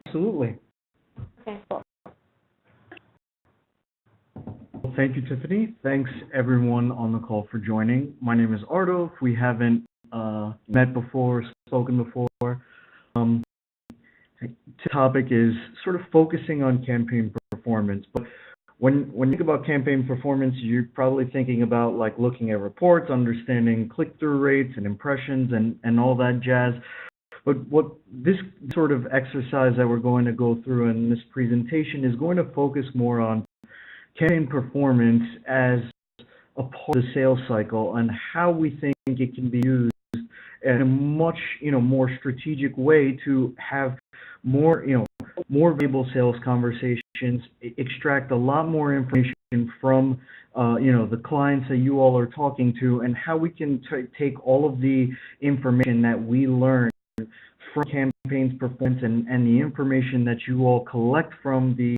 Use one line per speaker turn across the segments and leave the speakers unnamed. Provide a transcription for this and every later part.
Absolutely.
Okay, cool.
Well, thank you, Tiffany. Thanks, everyone on the call for joining. My name is Ardo. If we haven't met before, spoken before, um, the topic is sort of focusing on campaign performance. But when you think about campaign performance, you're probably thinking about like looking at reports, understanding click-through rates and impressions and all that jazz. But what this sort of exercise that we're going to go through in this presentation is going to focus more on campaign performance as a part of the sales cycle and how we think it can be used in a much, more strategic way to have more, more valuable sales conversations, extract a lot more information from, the clients that you all are talking to, and how we can take all of the information that we learn from campaigns performance and the information that you all collect from the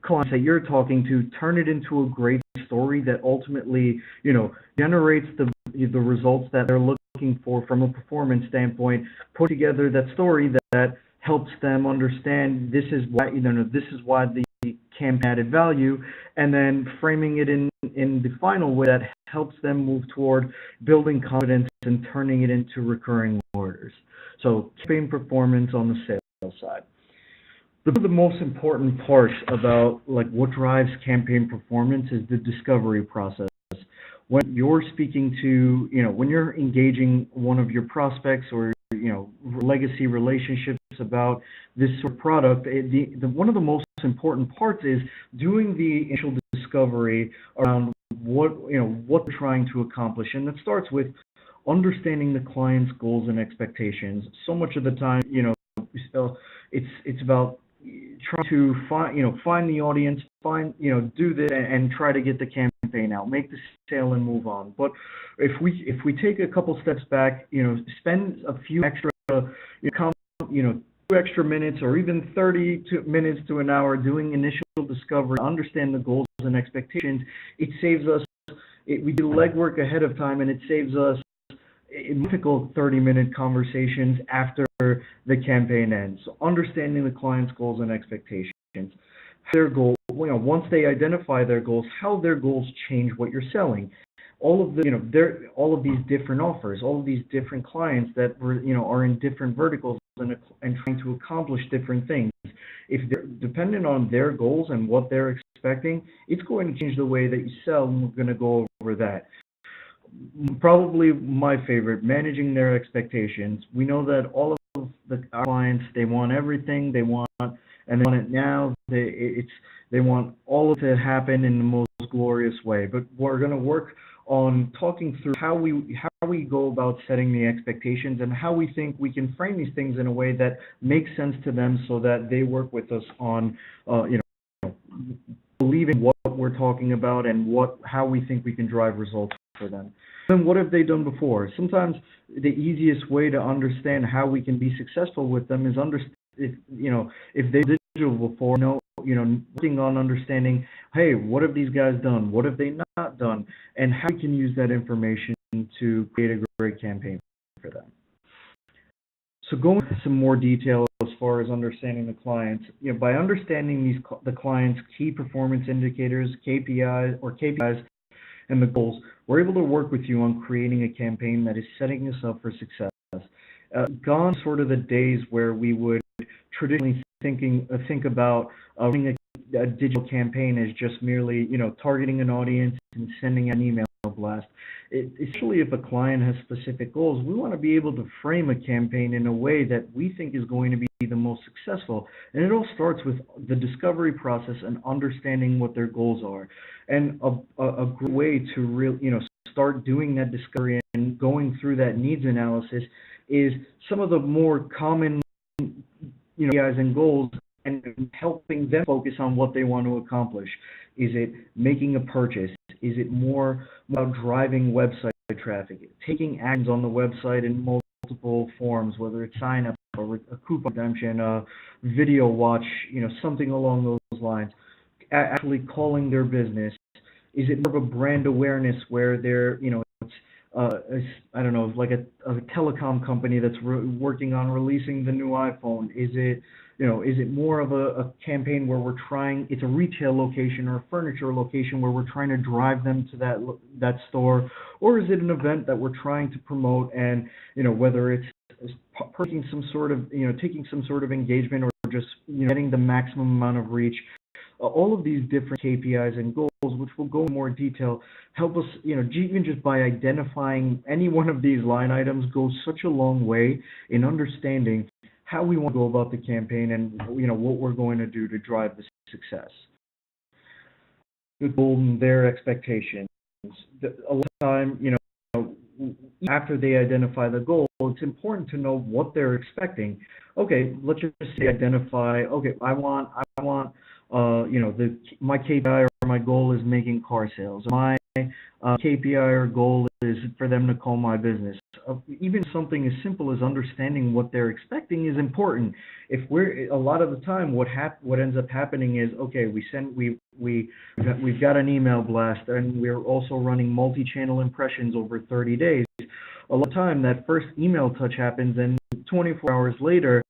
clients that you're talking to, turn it into a great story that ultimately generates the results that they're looking for from a performance standpoint. Put together that story that helps them understand this is why the campaign added value, and then framing it in the final way that helps them move toward building confidence and turning it into recurring orders. So campaign performance on the sales side. The most important part about like what drives campaign performance is the discovery process. When you're speaking to, when you're engaging one of your prospects or legacy relationships about this sort of product, one of the most important parts is doing the initial discovery around what they're trying to accomplish, and that starts with understanding the client's goals and expectations. So much of the time, it's about trying to find the audience, do this and try to get the campaign out, make the sale and move on. But if we take a couple steps back, spend a few extra, 2 extra minutes or even 30 minutes to an hour doing initial discovery, understand the goals and expectations, it saves us. We do legwork ahead of time, and it saves us difficult 30-minute conversations after the campaign ends. So understanding the client's goals and expectations, their goal, once they identify their goals, how their goals change what you're selling. All of all of these different offers, all of these different clients that are in different verticals and trying to accomplish different things. If they're dependent on their goals and what they're expecting, it's going to change the way that you sell, and we're going to go over that. Probably my favorite, managing their expectations. We know that all of our clients, they want everything, they want it now. They want all of it to happen in the most glorious way. But we're going to work on talking through how we go about setting the expectations and how we think we can frame these things in a way that makes sense to them, so that they work with us on believing what we're talking about and how we think we can drive results for them. Then what have they done before? Sometimes the easiest way to understand how we can be successful with them is if they've digital before, working on understanding, hey, what have these guys done? What have they not done? And how we can use that information to create a great campaign for them. So going into some more detail as far as understanding the clients, by understanding the client's key performance indicators, KPIs, and the goals, we're able to work with you on creating a campaign that is setting us up for success. Gone sort of the days where we would traditionally think about running a digital campaign as just merely targeting an audience and sending an email blast. Especially if a client has specific goals, we want to be able to frame a campaign in a way that we think is going to be the most successful. And it all starts with the discovery process and understanding what their goals are. And a great way to start doing that discovery and going through that needs analysis is some of the more common KPIs and goals, and helping them focus on what they want to accomplish. Is it making a purchase? Is it more about driving website traffic, taking actions on the website in multiple forms, whether it's sign up or a coupon redemption, a video watch, something along those lines, actually calling their business? Is it more of a brand awareness where they're, I don't know, like a telecom company that's working on releasing the new iPhone? Is it, Is it more of a campaign where we're trying, it's a retail location or a furniture location where we're trying to drive them to that store, or is it an event that we're trying to promote, and whether it's taking some sort of engagement, or just getting the maximum amount of reach. All of these different KPIs and goals, which we'll go in more detail, help us, even just by identifying any one of these line items goes such a long way in understanding how we want to go about the campaign, and what we're going to do to drive the success. The goal and their expectations. A lot of time, after they identify the goal, it's important to know what they're expecting. Okay, let's just say identify. Okay, I want my KPI or my goal is making car sales. My KPI or goal is for them to call my business. Even something as simple as understanding what they're expecting is important. If a lot of the time, what ends up happening is, okay, we've got an email blast, and we're also running multi-channel impressions over 30 days. A lot of time, that first email touch happens, and 24 hours later,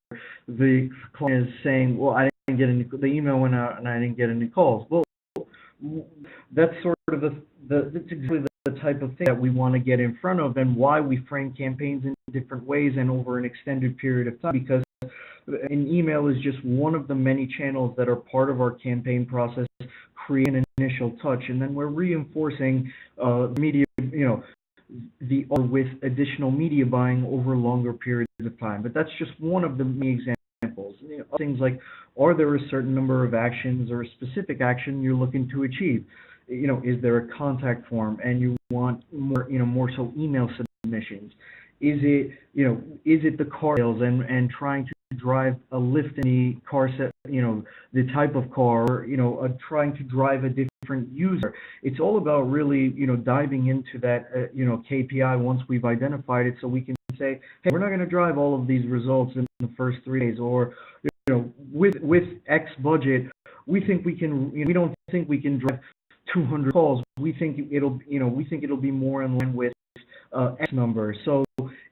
the client is saying, well, I didn't get any, the email went out and I didn't get any calls. Well, that's sort of that's exactly the type of thing that we want to get in front of, and why we frame campaigns in different ways and over an extended period of time, because an email is just one of the many channels that are part of our campaign process, create an initial touch, and then we're reinforcing media, with additional media buying over longer periods of time. But that's just one of the many examples. Things like, are there a certain number of actions or a specific action you're looking to achieve? Is there a contact form and you want more so email submissions? Is it the car sales and trying to drive a lift in the car set, the type of car, or, trying to drive a different user? It's all about really, diving into that, KPI once we've identified it, so we can say, hey, we're not going to drive all of these results in the first 3 days, or, with X budget, we don't think we can drive 200 calls. We think it'll be more in line with X number. So,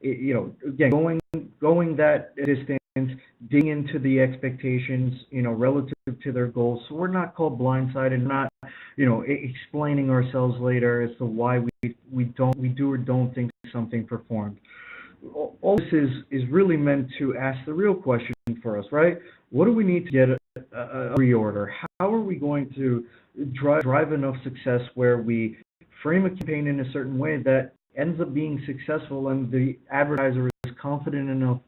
again, going that distance, digging into the expectations, relative to their goals. So we're not called blindsided, not, explaining ourselves later as to why we do or don't think something performed. All this is really meant to ask the real question for us, right? What do we need to get a reorder? How are we going to drive enough success where we frame a campaign in a certain way that ends up being successful, and the advertiser is confident enough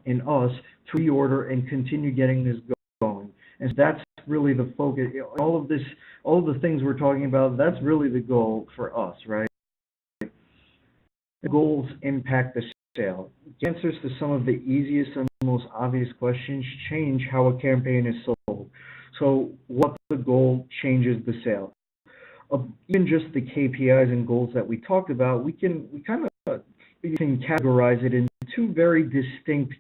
in us to reorder and continue getting this going? And that's really the focus. All of the things we're talking about, that's really the goal for us, right? The goals impact the sale. The answers to some of the easiest and most obvious questions change how a campaign is sold. So what the goal changes the sale. Even just the KPIs and goals that we talked about, we can categorize it in two very distinct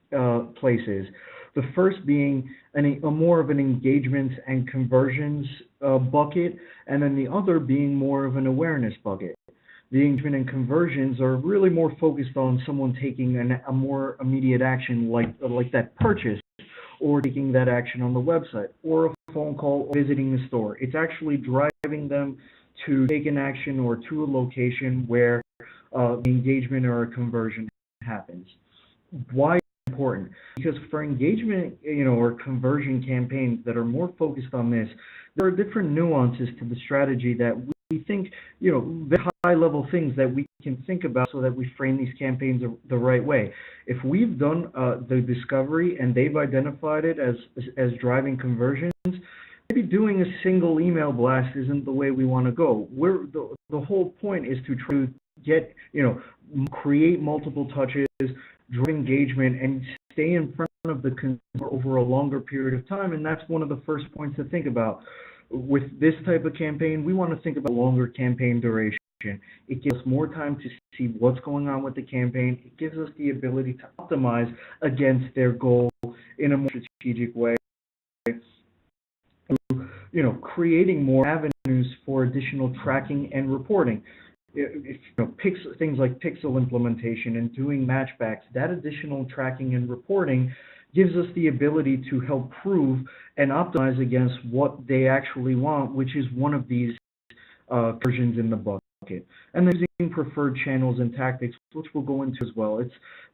places. The first being a more of an engagement and conversions bucket, and then the other being more of an awareness bucket. The engagement and conversions are really more focused on someone taking a more immediate action, like that purchase, or taking that action on the website, or a phone call, or visiting the store. It's actually driving them to take an action or to a location where the engagement or a conversion happens. Why is it important? Because for engagement, or conversion campaigns that are more focused on this, there are different nuances to the strategy that we think, the high-level things that we can think about so that we frame these campaigns the right way. If we've done the discovery and they've identified it as driving conversions, maybe doing a single email blast isn't the way we want to go. The whole point is to try to get, create multiple touches, drive engagement, and stay in front of the consumer over a longer period of time. And that's one of the first points to think about. With this type of campaign, we want to think about longer campaign duration. It gives us more time to see what's going on with the campaign. It gives us the ability to optimize against their goal in a more strategic way. Creating more avenues for additional tracking and reporting. Things like pixel implementation and doing matchbacks, that additional tracking and reporting gives us the ability to help prove and optimize against what they actually want, which is one of these versions in the bucket. And then using preferred channels and tactics, which we'll go into as well.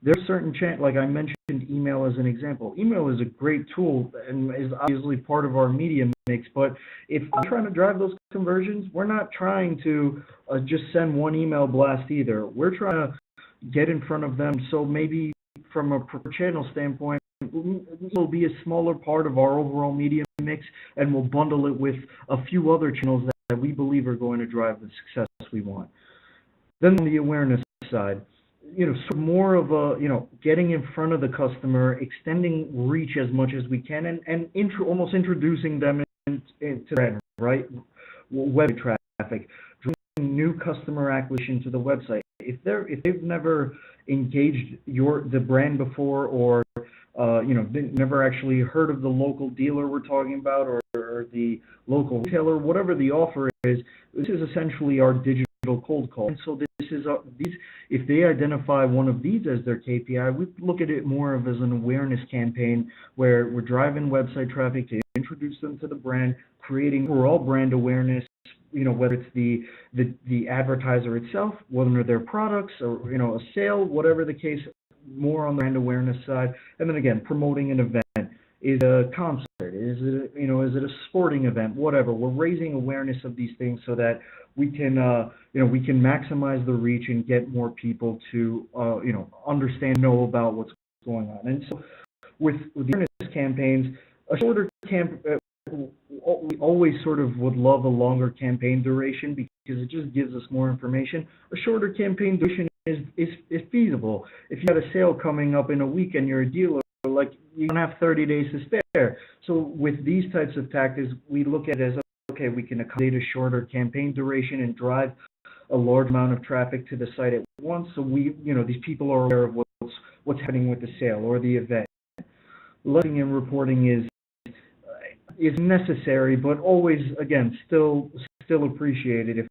There's certain like I mentioned, email as an example. Email is a great tool and is obviously part of our media mix. But if we're trying to drive those conversions, we're not trying to just send one email blast either. We're trying to get in front of them. So maybe from a preferred channel standpoint, will be a smaller part of our overall media mix, and we'll bundle it with a few other channels that we believe are going to drive the success we want. Then on the awareness side, so more of a, getting in front of the customer, extending reach as much as we can, and almost introducing them into the brand, right? Web traffic, driving new customer acquisition to the website. If they've never engaged the brand before, or never actually heard of the local dealer we're talking about, or the local retailer, whatever the offer is, this is essentially our digital cold call. And so this is if they identify one of these as their KPI, we look at it more of as an awareness campaign where we're driving website traffic to introduce them to the brand, creating overall brand awareness, whether it's the advertiser itself, whether their products, or a sale, whatever the case, more on the brand awareness side. And then again, promoting an event. Is it a concert? Is it a sporting event? Whatever. We're raising awareness of these things so that we can maximize the reach and get more people to understand, know about what's going on. And so with the awareness campaigns, a shorter we always sort of would love a longer campaign duration because it just gives us more information. A shorter campaign duration is feasible. If you had a sale coming up in a week and you're a dealer, like, you don't have 30 days to spare. So with these types of tactics, we look at it as, okay, we can accommodate a shorter campaign duration and drive a large amount of traffic to the site at once. So these people are aware of what's happening with the sale or the event. Letting and reporting is necessary, but always, again, still appreciated.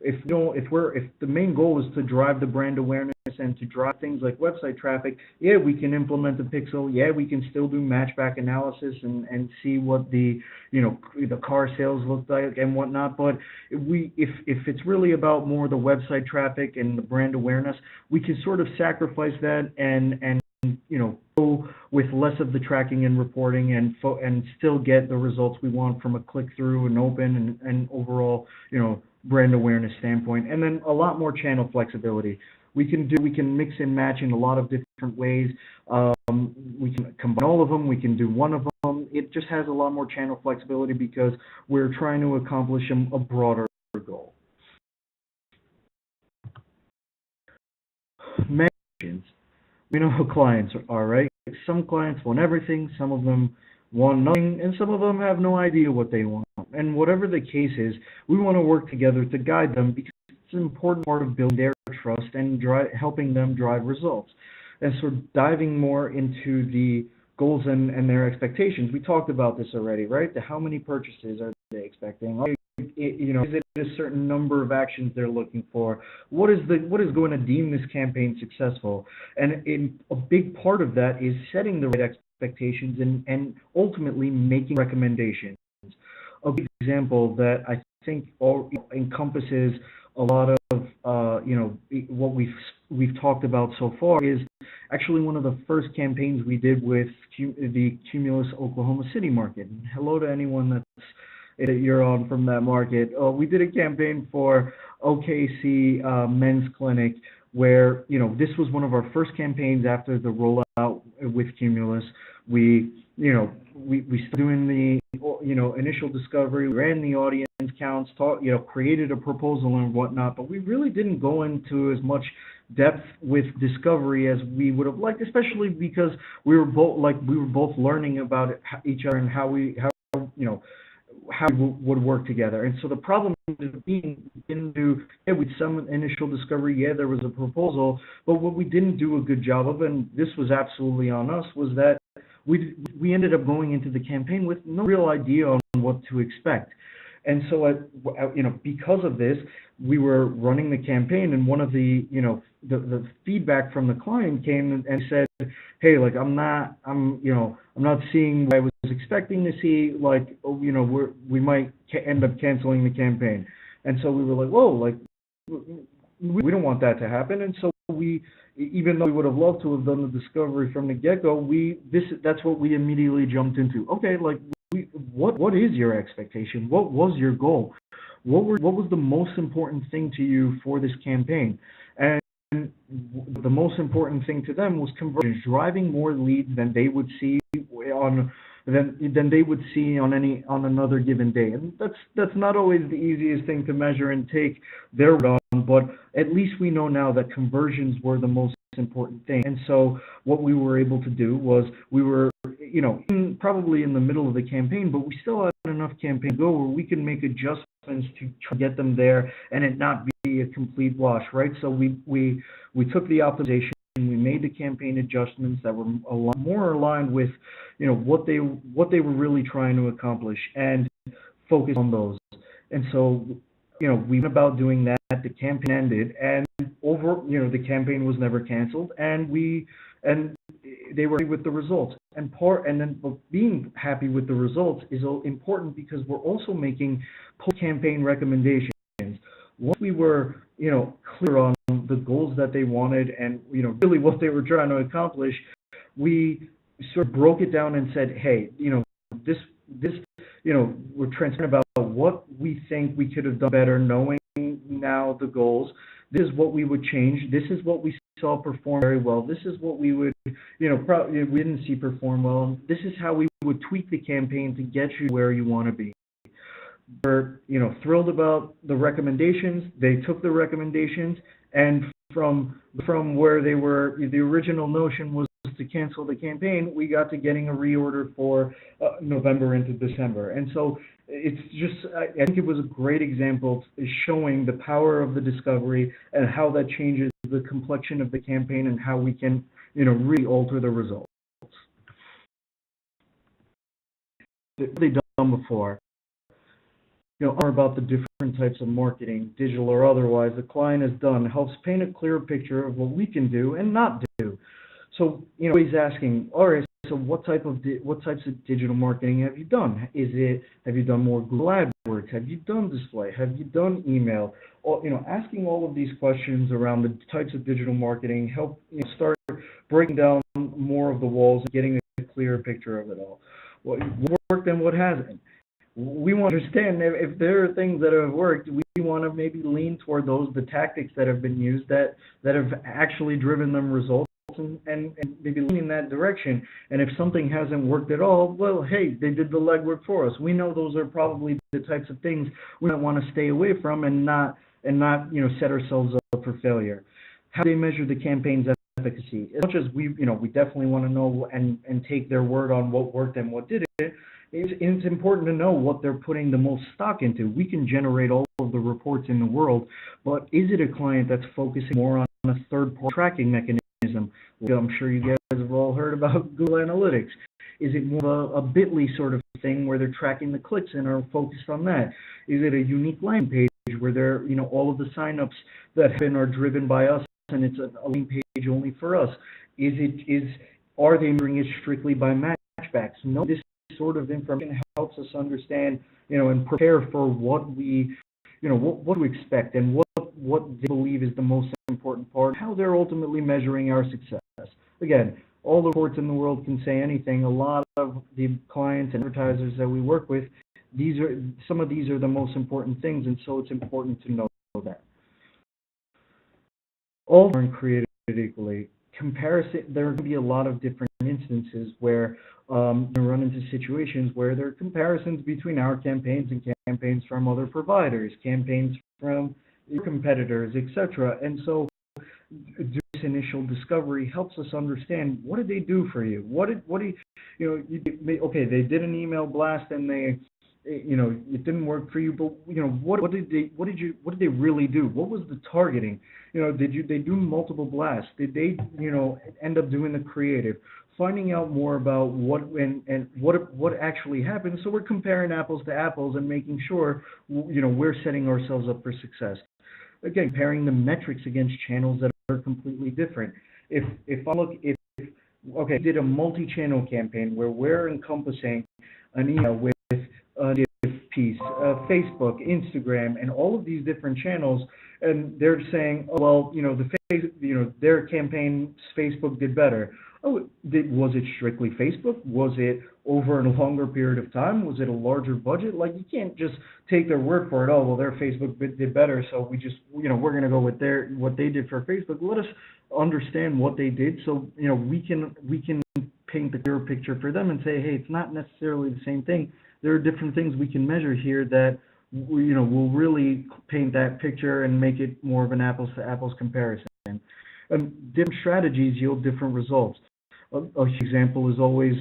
If the main goal is to drive the brand awareness and to drive things like website traffic, yeah, we can implement the pixel. Yeah, we can still do matchback analysis and see what the car sales look like and whatnot. But if it's really about more the website traffic and the brand awareness, we can sort of sacrifice that and go with less of the tracking and reporting and still get the results we want from a click through and open and overall brand awareness standpoint. And then a lot more channel flexibility. We can mix and match in a lot of different ways. We can combine all of them. We can do one of them. It just has a lot more channel flexibility because we're trying to accomplish a broader goal. Mentions. We know how clients are, right? Some clients want everything, some of them want nothing, and some of them have no idea what they want. And whatever the case is, we want to work together to guide them because it's an important part of building their trust and helping them drive results. And so diving more into the goals and their expectations. We talked about this already, right? How many purchases are they expecting? Is it a certain number of actions they're looking for? What is going to deem this campaign successful? And a big part of that is setting the right expectations and ultimately making recommendations. A big example that I think encompasses a lot of what we've talked about so far is actually one of the first campaigns we did with the Cumulus Oklahoma City market. And hello to anyone that you're on from that market. We did a campaign for OKC Men's Clinic where this was one of our first campaigns after the rollout with Cumulus. We started doing the initial discovery, ran the audience counts, created a proposal and whatnot, but we really didn't go into as much depth with discovery as we would have liked, especially because we were both learning about each other and how we would work together. And so the problem being with some initial discovery, there was a proposal, but what we didn't do a good job of, and this was absolutely on us, was that we ended up going into the campaign with no real idea on what to expect. And so, because of this, we were running the campaign, and one of the feedback from the client came and said, "Hey, like I'm not seeing what I was expecting to see. Like, oh, we might end up canceling the campaign." And so we were like, "Whoa, like we don't want that to happen." And so even though we would have loved to have done the discovery from the get-go, that's what we immediately jumped into. Okay, like what is your expectation? What was your goal? What was the most important thing to you for this campaign? And the most important thing to them was conversions, driving more leads than they would see on another given day. And that's not always the easiest thing to measure and take their word on, but at least we know now that conversions were the most important thing. And so what we were able to do was we were probably in the middle of the campaign, but we still had enough campaign to go where we can make adjustments to try to get them there and it not be a complete wash, right? So we took the optimization, we made the campaign adjustments that were a lot more aligned with what they were really trying to accomplish and focus on those. And so we went about doing that. The campaign ended, and the campaign was never canceled, and they were happy with the results. But being happy with the results is important because we're also making post-campaign recommendations. Once we were, clear on the goals that they wanted and, really what they were trying to accomplish, we sort of broke it down and said, hey, this, we're transparent about what we think we could have done better, knowing now the goals. This is what we would change. This is what we saw perform very well. This is what we would, probably we didn't see perform well. This is how we would tweak the campaign to get you where you want to be. We're, thrilled about the recommendations. They took the recommendations, and from where they were, the original notion was to cancel the campaign, we got to getting a reorder for November into December. And so it's just, I think it was a great example showing the power of the discovery and how that changes the complexion of the campaign and how we can, really alter the results. They've done before. More about the different types of marketing, digital or otherwise, the client has done, helps paint a clear picture of what we can do and not do. So, he's asking, all right, so what types of digital marketing have you done? Have you done more Google AdWords? Have you done display? Have you done email? Or, asking all of these questions around the types of digital marketing help start breaking down more of the walls and getting a clearer picture of it all. What worked and what hasn't. We want to understand if there are things that have worked, we want to maybe lean toward the tactics that have been used that have actually driven them results and maybe lean in that direction. And if something hasn't worked at all, well, hey, they did the legwork for us. We know those are probably the types of things we might want to stay away from and not set ourselves up for failure. How do they measure the campaign's efficacy? As much as we definitely want to know and take their word on what worked and what didn't, it's important to know what they're putting the most stock into. We can generate all of the reports in the world, but is it a client that's focusing more on a third-party tracking mechanism? I'm sure you guys have all heard about Google Analytics. Is it more of a Bitly sort of thing where they're tracking the clicks and are focused on that? Is it a unique landing page where they're, all of the signups that are driven by us and it's a landing page only for us? Are they measuring it strictly by matchbacks? No, this sort of information helps us understand, and prepare for what to expect and what they believe is the most important part, how they're ultimately measuring our success. Again, all the reports in the world can say anything. A lot of the clients and advertisers that we work with, some of these are the most important things, and so it's important to know that. All aren't created equally. Comparison, there are going to be a lot of different instances where you run into situations where there are comparisons between our campaigns and campaigns from other providers, campaigns from competitors, etc. And so this initial discovery helps us understand, what did they do for you? Okay, they did an email blast and it didn't work for you, but what did they really do? What was the targeting? Did they do multiple blasts? Did they end up doing the creative? finding out more about what actually happened. So we're comparing apples to apples and making sure we're setting ourselves up for success. Again, comparing the metrics against channels that are completely different. If I look if okay, did a multi-channel campaign where we're encompassing an email with a piece, Facebook, Instagram, and all of these different channels, and they're saying, oh, well, their campaign, Facebook did better. Oh, was it strictly Facebook? Was it over a longer period of time? Was it a larger budget? Like, you can't just take their word for it. Oh, well, their Facebook did better, so we're going to go with what they did for Facebook. Let us understand what they did, so we can paint the clearer picture for them and say, hey, it's not necessarily the same thing. There are different things we can measure here that will really paint that picture and make it more of an apples to apples comparison. And different strategies yield different results. A example is always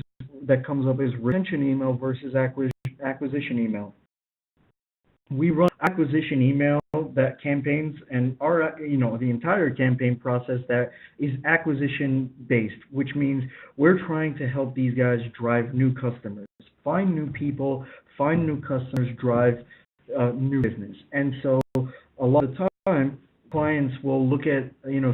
that comes up is retention email versus acquisition email. We run acquisition email that campaigns, and our the entire campaign process that is acquisition based, which means we're trying to help these guys drive new customers, find new people, find new customers, drive new business. And so a lot of the time, clients will look at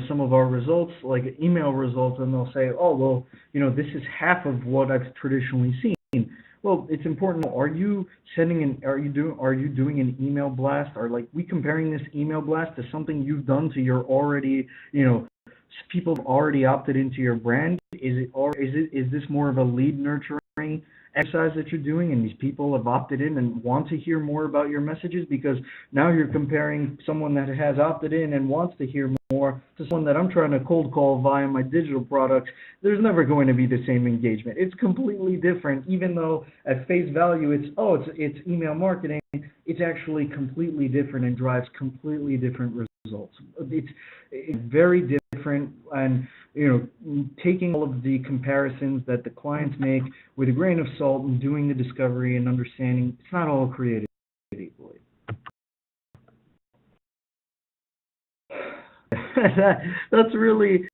some of our results, like email results, and they'll say, oh, well, this is half of what I've traditionally seen. Well, it's important. Are you doing an email blast? Are we comparing this email blast to something you've done to your already, people have already opted into your brand? Is this more of a lead nurturing exercise that you're doing, and these people have opted in and want to hear more about your messages? Because now you're comparing someone that has opted in and wants to hear more to someone that I'm trying to cold call via my digital products. There's never going to be the same engagement. It's completely different, even though at face value it's email marketing. It's actually completely different and drives completely different results. It's very different, and taking all of the comparisons that the clients make with a grain of salt and doing the discovery and understanding, it's not all created equally. That's really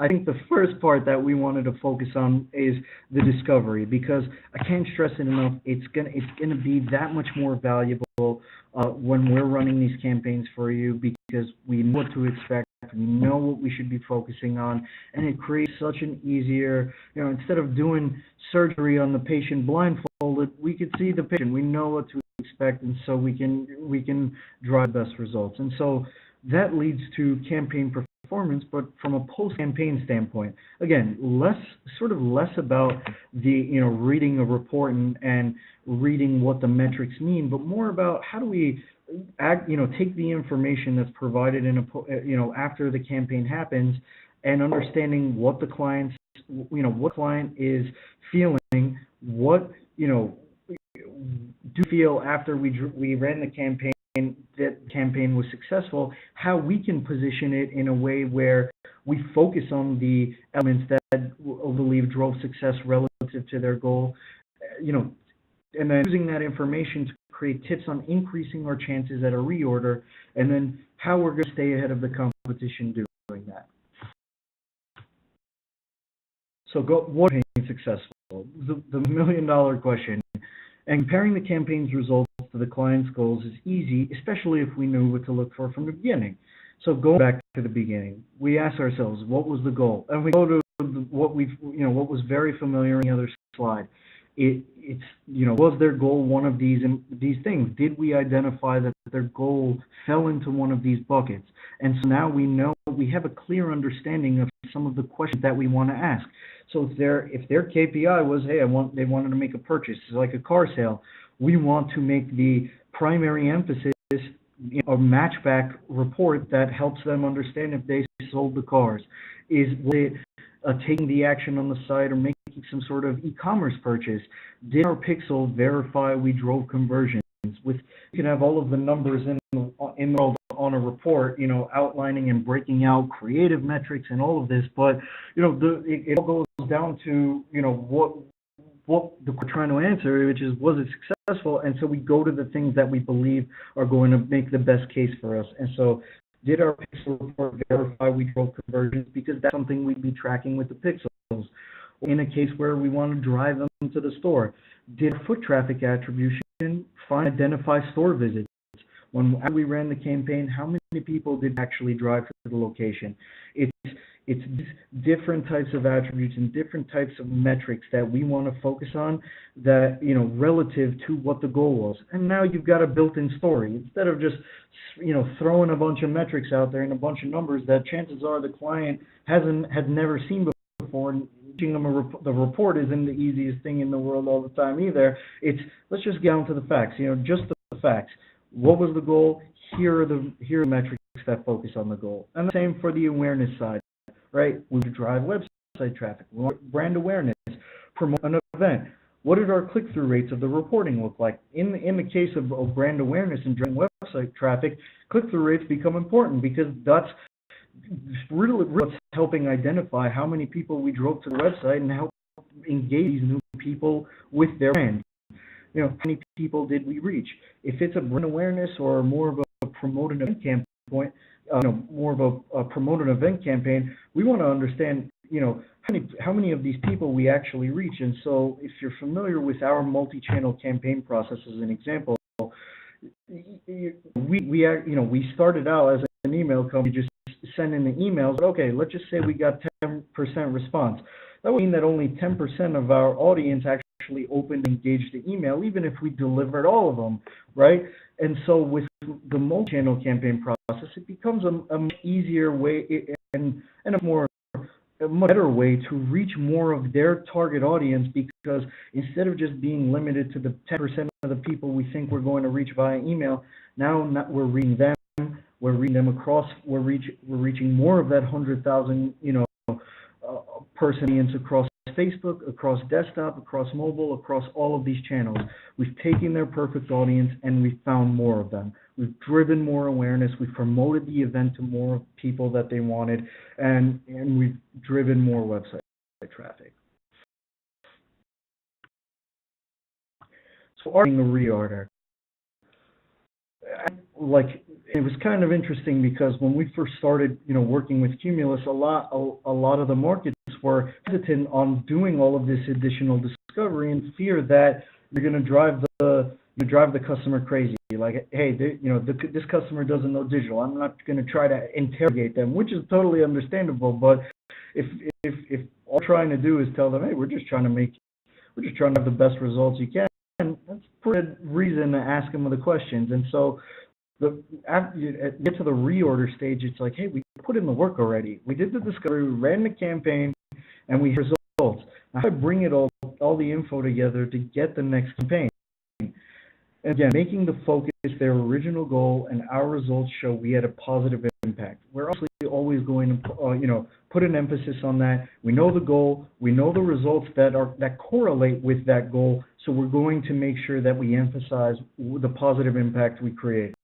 I think the first part that we wanted to focus on is the discovery, because I can't stress it enough. It's gonna be that much more valuable when we're running these campaigns for you, because we know what to expect, we know what we should be focusing on, and it creates such an easier, instead of doing surgery on the patient blindfolded, we could see the patient, we know what to expect, and so we can drive best results. And so that leads to campaign performance, but from a post-campaign standpoint, again, less about the reading a report and reading what the metrics mean, but more about how do we take the information that's provided in after the campaign happens, and understanding what the client is feeling, what do feel after we ran the campaign, that campaign was successful, how we can position it in a way where we focus on the elements that we believe drove success relative to their goal, and then using that information to create tips on increasing our chances at a reorder, and then how we're going to stay ahead of the competition doing that. So what is successful? The million-dollar question. And comparing the campaign's results to the client's goals is easy, especially if we knew what to look for from the beginning. So going back to the beginning, we ask ourselves, what was the goal? And we go to what was very familiar in the other slide. Was their goal one of these things? Did we identify that their goal fell into one of these buckets? And so now we have a clear understanding of some of the questions that we want to ask. So if their KPI was, hey, they wanted to make a purchase, it's like a car sale, we want to make the primary emphasis a matchback report that helps them understand if they sold the cars. Was it taking the action on the site or making some sort of e-commerce purchase? Did our pixel verify we drove conversions? You can have all of the numbers in the world on a report, outlining and breaking out creative metrics and all of this, but it all goes down to what we're trying to answer, which is, was it successful? And so we go to the things that we believe are going to make the best case for us. And so, did our pixel report verify we drove conversions? Because that's something we'd be tracking with the pixels. In a case where we want to drive them to the store, did foot traffic attribution identify store visits? When we ran the campaign, how many people did actually drive to the location? It's different types of attributes and different types of metrics that we want to focus on that, relative to what the goal was. And now you've got a built-in story. Instead of just, throwing a bunch of metrics out there and a bunch of numbers that chances are the client has never seen before, and teaching them the report isn't the easiest thing in the world all the time either. Let's just get down to the facts, just the facts. What was the goal? Here are the metrics that focus on the goal. And the same for the awareness side, right? We would drive website traffic, we want brand awareness, promote an event. What did our click-through rates of the reporting look like? In the case of brand awareness and driving website traffic, click-through rates become important because that's really what's helping identify how many people we drove to the website and help engage these new people with their brand. How many people did we reach? If it's a brand awareness or more of a promote an event campaign, more of a promote an event campaign, we want to understand, how many of these people we actually reach. And so, if you're familiar with our multi-channel campaign process as an example, we started out as an email company, just sending the emails. But okay, let's just say we got 10% response. That would mean that only 10% of our audience actually opened and engaged the email, even if we delivered all of them, right? And so with the multi-channel campaign process, it becomes a much easier way and a much better way to reach more of their target audience, because instead of just being limited to the 10% of the people we think we're going to reach via email, now we're reaching them. We're reaching them across. We're reaching more of that 100,000, person audience across Facebook, across desktop, across mobile, across all of these channels. We've taken their perfect audience and we've found more of them. We've driven more awareness. We've promoted the event to more people that they wanted, and we've driven more website traffic. So, the reorder. It was kind of interesting because when we first started, working with Cumulus, a lot of the markets were hesitant on doing all of this additional discovery in fear that you're going to drive the customer crazy. Like, hey, this customer doesn't know digital. I'm not going to try to interrogate them, which is totally understandable. But if all we're trying to do is tell them, hey, we're just trying to have the best results you can, that's a good reason to ask them the questions. And so, after you get to the reorder stage, it's like, hey, we put in the work already. We did the discovery, we ran the campaign, and we had results. Now, how do I bring it all the info together to get the next campaign? And again, making the focus their original goal, and our results show we had a positive impact. We're obviously always going to, put an emphasis on that. We know the goal, we know the results that correlate with that goal, so we're going to make sure that we emphasize the positive impact we create.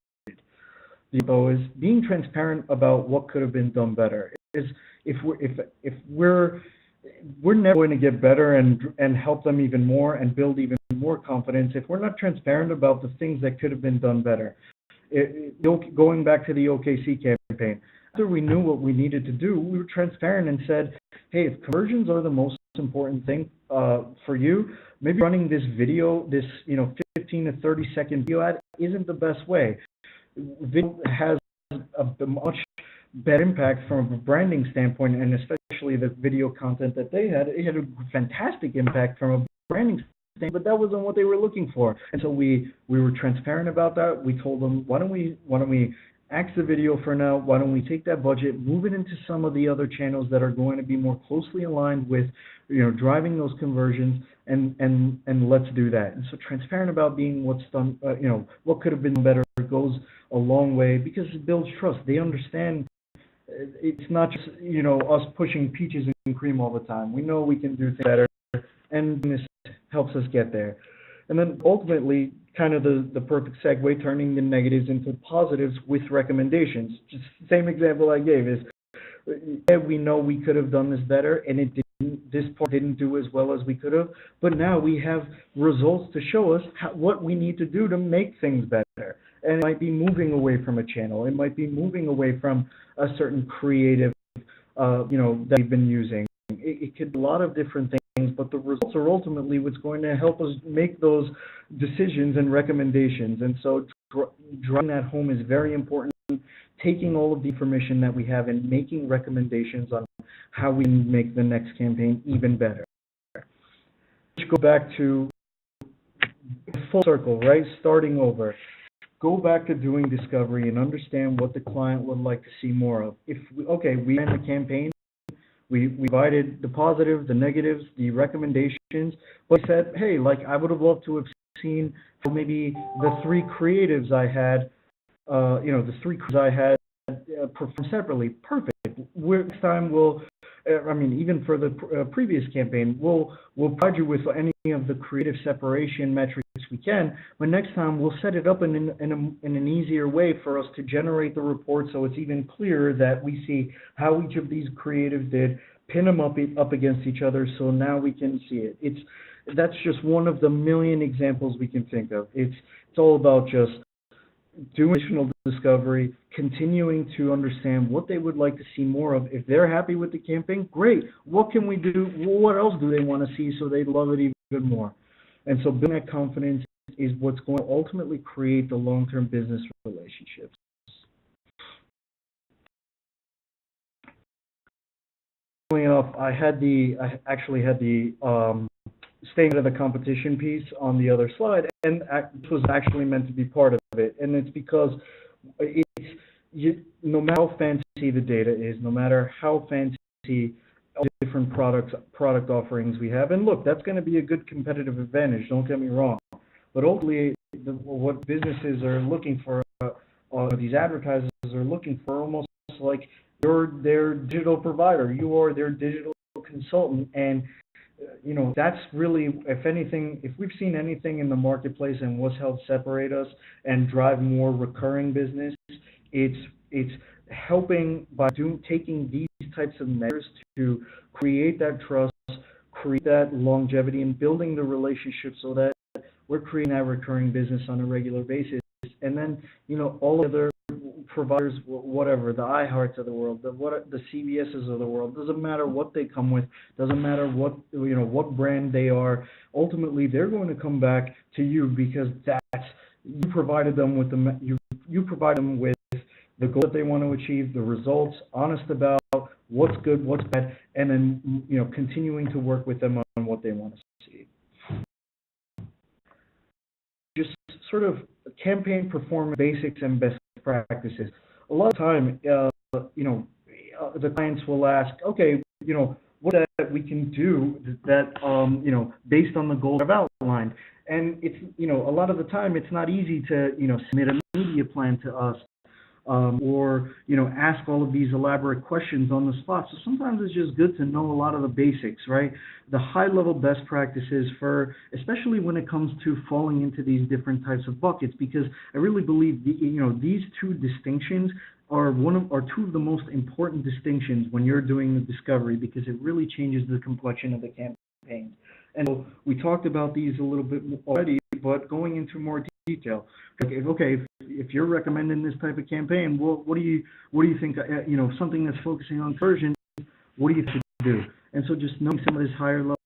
Though is being transparent about what could have been done better. If we're never going to get better and help them even more and build even more confidence if we're not transparent about the things that could have been done better. Going back to the OKC campaign, after we knew what we needed to do, we were transparent and said, hey, if conversions are the most important thing for you, maybe running this video, this 15 to 30 second video ad isn't the best way. Video has a much better impact from a branding standpoint, and especially the video content that they had. It had a fantastic impact from a branding standpoint, but that wasn't what they were looking for. And so we were transparent about that. We told them, why don't we axe the video for now? Why don't we take that budget, move it into some of the other channels that are going to be more closely aligned with, driving those conversions, and let's do that. And so transparent about being what's done, what could have been better goes a long way, because it builds trust. They understand it's not just, us pushing peaches and cream all the time. We know we can do things better, and this helps us get there. And then ultimately, kind of the perfect segue, turning the negatives into positives with recommendations. Just the same example I gave is, yeah, we know we could have done this better, and this part didn't do as well as we could have, but now we have results to show us what we need to do to make things better. And it might be moving away from a channel. It might be moving away from a certain creative, that we've been using. It could be a lot of different things, but the results are ultimately what's going to help us make those decisions and recommendations. And so driving that home is very important, taking all of the information that we have and making recommendations on how we can make the next campaign even better. Let's go back to full circle, right? Starting over. Go back to doing discovery and understand what the client would like to see more of. We ran the campaign, we provided the positives, the negatives, the recommendations, but said, hey, like I would have loved to have seen maybe the three creatives I had, perform separately. Perfect. Next time even for the previous campaign, we'll provide you with any of the creative separation metrics we can, but next time we'll set it up in an easier way for us to generate the report so it's even clearer that we see how each of these creatives did, pin them up against each other so now we can see it. That's just one of the million examples we can think of. It's all about just doing additional discovery, continuing to understand what they would like to see more of. If they're happy with the campaign, great. What can we do? What else do they want to see so they love it even more? And so building that confidence is what's going to ultimately create the long-term business relationships. Funnily enough, I actually had the staying out of the competition piece on the other slide, and this was actually meant to be part of it. And it's because no matter how fancy the data is, no matter how fancy all the different product offerings we have, and look, that's going to be a good competitive advantage, don't get me wrong. But ultimately, what businesses are looking for, these advertisers are looking for, almost like you're their digital provider, you are their digital consultant, and that's really, if we've seen anything in the marketplace and what's helped separate us and drive more recurring business, it's helping by taking these types of measures to create that trust, create that longevity, and building the relationship so that we're creating that recurring business on a regular basis. And then, all of the other providers, whatever, the iHearts of the world, the CBSs of the world, doesn't matter what they come with, doesn't matter what brand they are, ultimately they're going to come back to you because you provided them with you provide them with the goal that they want to achieve, the results, honest about what's good, what's bad, and then continuing to work with them on what they want to see. Just sort of campaign performance basics and best practices. A lot of time, the clients will ask, okay, what that we can do that, based on the goals I've outlined. And it's, a lot of the time it's not easy to, submit a media plan to us, or, ask all of these elaborate questions on the spot. So sometimes it's just good to know a lot of the basics, right? The high-level best practices especially when it comes to falling into these different types of buckets, because I really believe, these two distinctions are two of the most important distinctions when you're doing the discovery, because it really changes the complexion of the campaign. And so we talked about these a little bit already, but going into more detail, if you're recommending this type of campaign, what do you think? Something that's focusing on conversion, what do you think to do? And so just knowing some of this higher level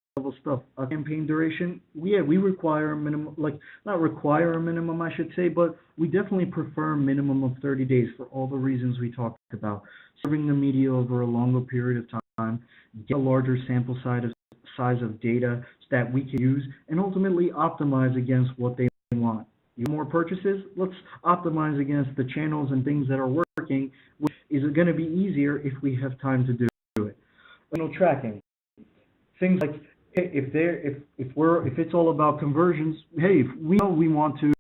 stuff. Campaign duration, we require a minimum, not require a minimum, I should say, but we definitely prefer a minimum of 30 days for all the reasons we talked about. Serving the media over a longer period of time, get a larger sample size of data that we can use, and ultimately optimize against what they want. More purchases, let's optimize against the channels and things that are working, which is going to be easier if we have time to do it. Tracking. Things like, if it's all about conversions, hey, if we know we want to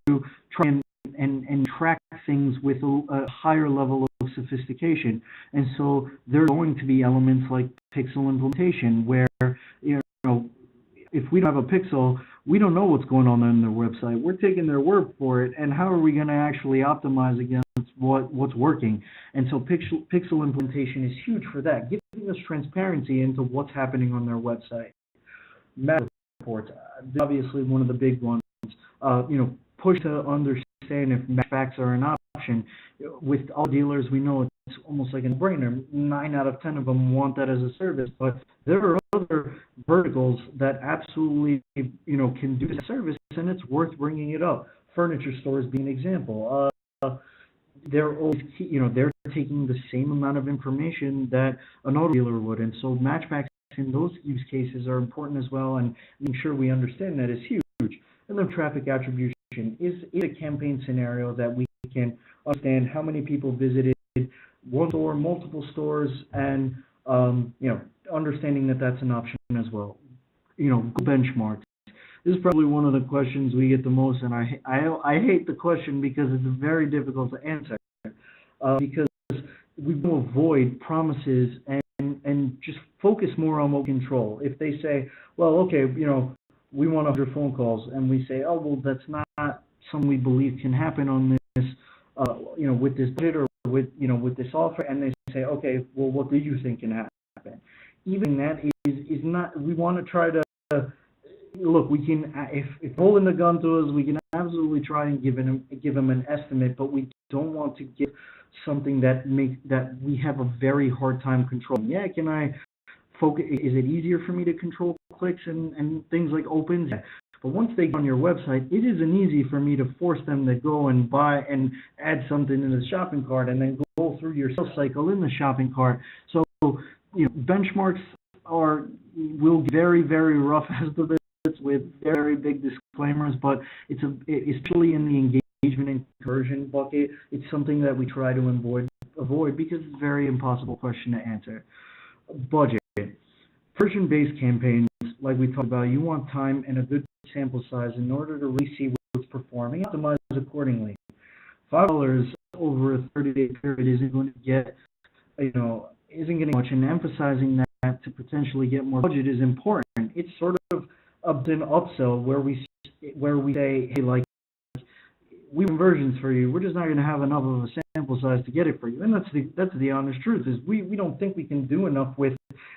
try and track things with a higher level of sophistication. And so there are going to be elements like pixel implementation where, if we don't have a pixel, we don't know what's going on their website. We're taking their word for it, and how are we going to actually optimize against what's working? And so pixel implementation is huge for that, giving us transparency into what's happening on their website. Meta reports, obviously one of the big ones. Push to understand if matchbacks are an option. With all dealers, we know almost like a brainer. 9 out of 10 of them want that as a service, but there are other verticals that absolutely, can do the service, and it's worth bringing it up. Furniture stores being an example. They're always, they're taking the same amount of information that an auto dealer would, and so matchbacks in those use cases are important as well, and making sure we understand that is huge. And then traffic attribution is a campaign scenario that we can understand how many people visited one store, multiple stores, and understanding that that's an option as well. Benchmarks. This is probably one of the questions we get the most, and I hate the question because it's very difficult to answer. Because we will avoid promises and just focus more on what we control. If they say, well, okay, we want 100 phone calls, and we say, oh, well, that's not something we believe can happen on this, with this budget or with this offer, and they say, okay, well, what do you think can happen? Even that is not. We want to try to look. We can, if holding the gun to us, we can absolutely try and give them an estimate, but we don't want to give something that we have a very hard time controlling. Yeah, can I focus? Is it easier for me to control clicks and things like opens? Yeah. But once they go on your website, it isn't easy for me to force them to go and buy and add something in the shopping cart and then go through your sales cycle in the shopping cart. So, benchmarks will be very, very rough as to this with very big disclaimers, but it's especially in the engagement and conversion bucket. It's something that we try to avoid because it's a very impossible question to answer. Budget. Conversion-based campaigns, like we talked about, you want time and a good sample size in order to really see what's performing, optimize accordingly. $5 over a 30-day period isn't going to get, isn't getting much, and emphasizing that to potentially get more budget is important. It's sort of an upsell where we say, hey, like, we have conversions for you. We're just not going to have enough of a sample size to get it for you. And that's the honest truth, is we don't think we can do enough with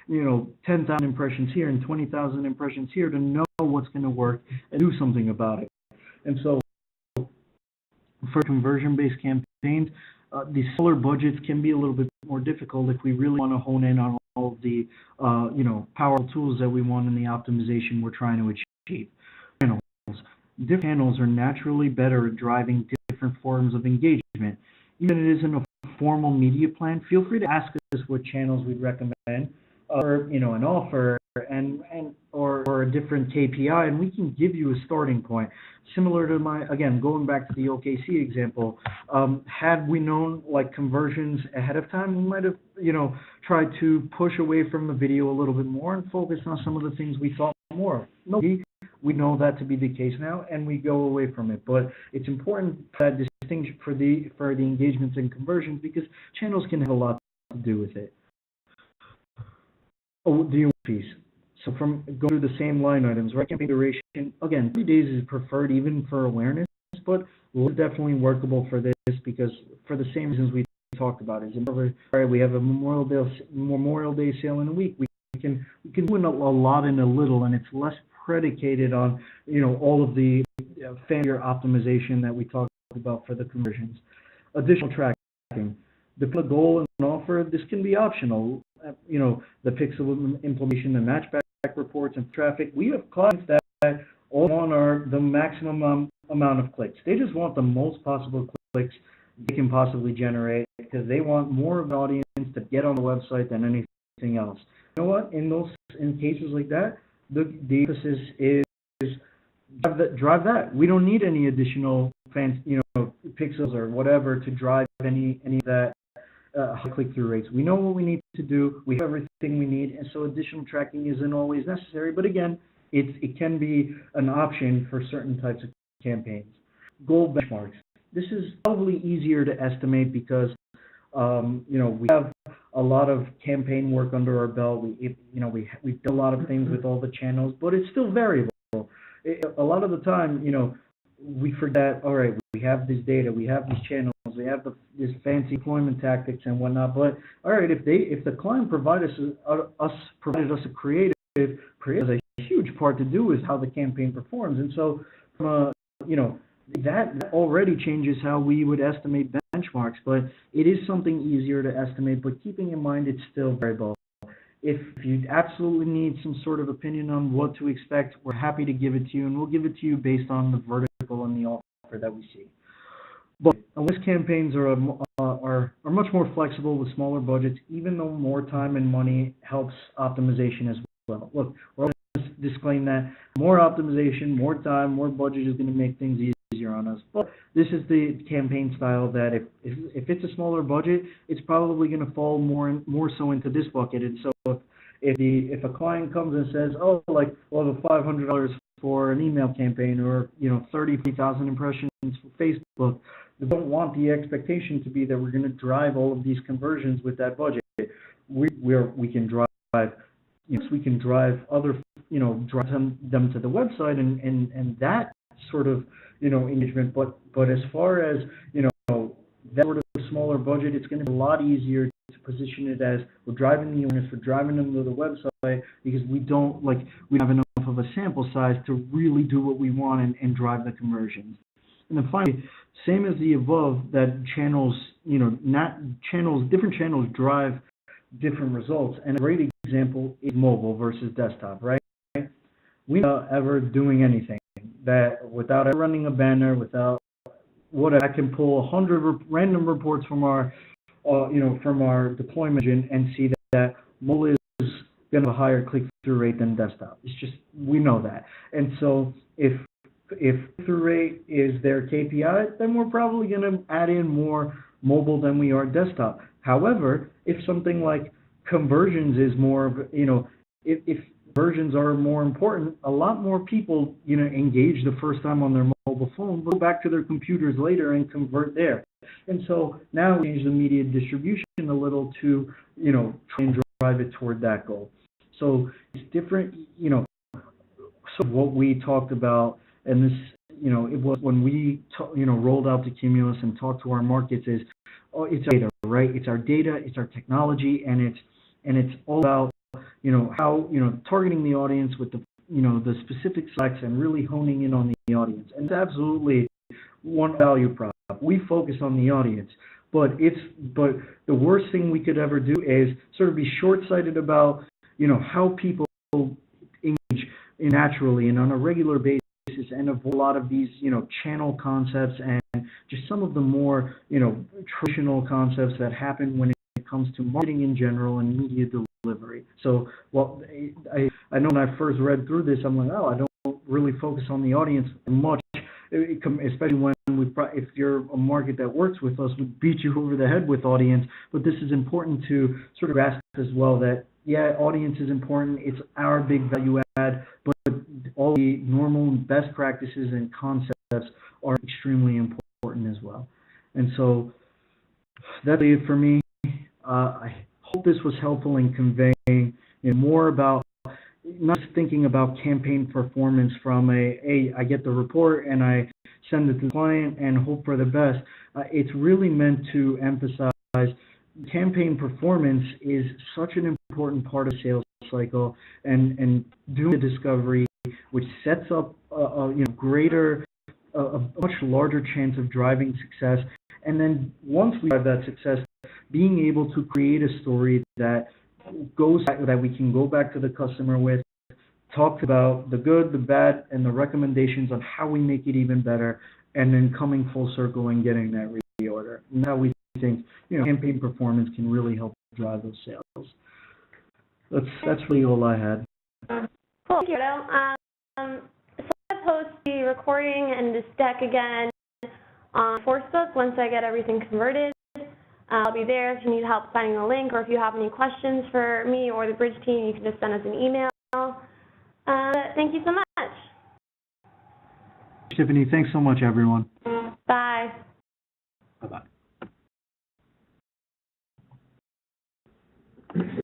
10,000 impressions here and 20,000 impressions here to know what's going to work and do something about it. And so for conversion-based campaigns, these smaller budgets can be a little bit more difficult if we really want to hone in on all of the powerful tools that we want in the optimization we're trying to achieve. Different channels are naturally better at driving different forms of engagement. Even if it isn't a formal media plan, feel free to ask us what channels we'd recommend, or an offer or a different KPI, and we can give you a starting point. Similar to going back to the OKC example, had we known like conversions ahead of time, we might have tried to push away from the video a little bit more and focus on some of the things we thought more. We know that to be the case now, and we go away from it. But it's important that distinction for the engagements and conversions, because channels can have a lot to do with it. Oh, the piece. So from going through the same line items, right? Campaign duration, again, 3 days is preferred even for awareness, but it's definitely workable for this, because for the same reasons we talked about. We have a Memorial Day sale in a week. We can do a lot in a little, and it's less predicated on all of the failure optimization that we talked about for the conversions. Additional tracking. The goal and offer, this can be optional. The pixel implementation, the matchback reports, and traffic. We have clients that all want the maximum amount of clicks. They just want the most possible clicks they can possibly generate, because they want more of an audience to get on the website than anything else. You know what? In cases like that, the emphasis is drive that. We don't need any additional pixels or whatever to drive any of that high click-through rates. We know what we need to do. We have everything we need, and so additional tracking isn't always necessary. But again, it can be an option for certain types of campaigns. Goal benchmarks. This is probably easier to estimate because we have a lot of campaign work under our belt. We've done a lot of things with all the channels, but it's still variable. A lot of the time, we forget, all right, we have this data, we have these channels, we have this fancy deployment tactics and whatnot, but all right, if the client provided us a creative has a huge part to do with how the campaign performs. And so from that already changes how we would estimate benchmarks. benchmarks, but it is something easier to estimate. But keeping in mind, it's still variable. If you absolutely need some sort of opinion on what to expect, we're happy to give it to you, and we'll give it to you based on the vertical and the offer that we see. But awareness campaigns are much more flexible with smaller budgets, even though more time and money helps optimization as well. Look, we're always disclaim that more optimization, more time, more budget is going to make things easier on us. But this is the campaign style that if it's a smaller budget, it's probably going to fall more so into this bucket. And so if a client comes and says, oh, like, well, the $500 for an email campaign, or 30,000 impressions for Facebook, we don't want the expectation to be that we're going to drive all of these conversions with that budget. We can drive, we can drive other, drive them to the website and that sort of, engagement. But as far as, that sort of smaller budget, it's going to be a lot easier to position it as we're driving the awareness, we're driving them to the website, because we have enough of a sample size to really do what we want and drive the conversions. And then finally, same as the above, that channels, different channels drive different results. And a great example is mobile versus desktop, right? We're not ever doing anything that without ever running a banner, without I can pull 100 random reports from our, from our deployment and see that mobile is going to have a higher click-through rate than desktop. It's just, we know that. And so if click-through rate is their KPI, then we're probably going to add in more mobile than we are desktop. However, if something like conversions is more of, if conversions are more important, a lot more people, engage the first time on their mobile phone, but go back to their computers later and convert there. And so now we change the media distribution a little to, try and drive it toward that goal. So it's different, so what we talked about, and this, it was when we, rolled out the Cumulus and talked to our markets is, it's our data, right? It's our data, it's our technology, and it's all about, how, targeting the audience with the, the specific selects and really honing in on the audience. And it's absolutely one value prop. We focus on the audience, but the worst thing we could ever do is sort of be short-sighted about, how people engage naturally and on a regular basis, and avoid a lot of these, channel concepts and just some of the more, traditional concepts that happen when it comes to marketing in general and media delivery. So, well, I know when I first read through this, I'm like, oh, I don't really focus on the audience much, especially when if you're a market that works with us, we beat you over the head with audience. But this is important to sort of grasp as well that, yeah, audience is important. It's our big value add, but all the normal best practices and concepts are extremely important as well. And so that's it for me. I hope this was helpful in conveying more about not just thinking about campaign performance from I get the report and I send it to the client and hope for the best. It's really meant to emphasize campaign performance is such an important part of the sales cycle, and doing the discovery, which sets up a much larger chance of driving success. And then once we have that success, being able to create a story that we can go back to the customer with, talk about the good, the bad, and the recommendations on how we make it even better, and then coming full circle and getting that reorder. Now we think campaign performance can really help drive those sales. That's really all I had.
Cool. Thank you, Otto. So I'll post the recording and this deck again on Forcebook once I get everything converted. I'll be there if you need help finding a link, or if you have any questions for me or the Bridge team, you can just send us an email. Thank you so much.
Tiffany, thanks so much, everyone.
Bye.
Bye-bye.